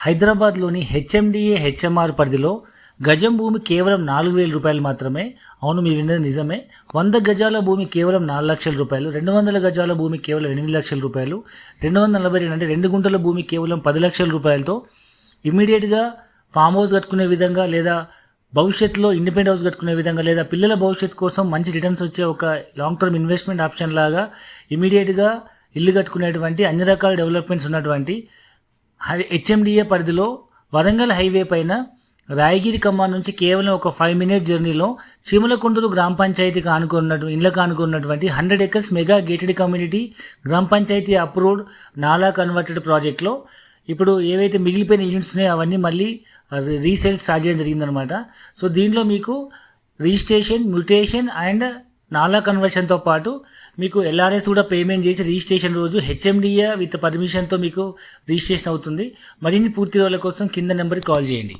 హైదరాబాద్లోని HMDA HMR పరిధిలో గజం భూమి కేవలం 4,000 రూపాయలు మాత్రమే. అవును, మీరు విన్నది నిజమే. 100 గజాల భూమి కేవలం 4 లక్షల రూపాయలు, 200 గజాల భూమి కేవలం 8 లక్షల రూపాయలు, 242 అంటే 2 గుంటల భూమి కేవలం 10 లక్షల రూపాయలతో ఇమీడియట్గా ఫామ్ హౌస్ కట్టుకునే విధంగా, లేదా భవిష్యత్తులో ఇండిపెండెంట్ హౌస్ కట్టుకునే విధంగా, లేదా పిల్లల భవిష్యత్తు కోసం మంచి రిటర్న్స్ వచ్చే ఒక లాంగ్ టర్మ్ ఇన్వెస్ట్మెంట్ ఆప్షన్ లాగా ఇమీడియట్గా ఇల్లు కట్టుకునేటువంటి అన్ని రకాల డెవలప్మెంట్స్ ఉన్నటువంటి హెచ్ఎండిఏ పరిధిలో వరంగల్ హైవే పైన రాయగిరి ఖమ్మం నుంచి కేవలం ఒక 5 మినిట్స్ జర్నీలో చీమలకుంటూరు గ్రామ పంచాయతీకి ఇళ్ళకు ఆనుకున్నటువంటి 100 ఎకర్స్ మెగా గేటెడ్ కమ్యూనిటీ గ్రామ పంచాయతీ అప్రూవ్డ్ నాలా కన్వర్టెడ్ ప్రాజెక్ట్లో ఇప్పుడు ఏవైతే మిగిలిపోయిన యూనిట్స్ ఉన్నాయో అవన్నీ మళ్ళీ రీసేల్ స్టార్ట్ చేయడం జరిగిందనమాట. సో దీనిలో మీకు రిజిస్ట్రేషన్, మ్యూటేషన్ అండ్ నాలా కన్వర్షన్తో పాటు మీకు ఎల్ఆర్ఎస్ కూడా పేమెంట్ చేసి రిజిస్ట్రేషన్ రోజు హెచ్ఎండిఏ విత్ పర్మిషన్తో మీకు రిజిస్ట్రేషన్ అవుతుంది. మరిన్ని పూర్తి వివరాల కోసం కింద నెంబర్కి కాల్ చేయండి.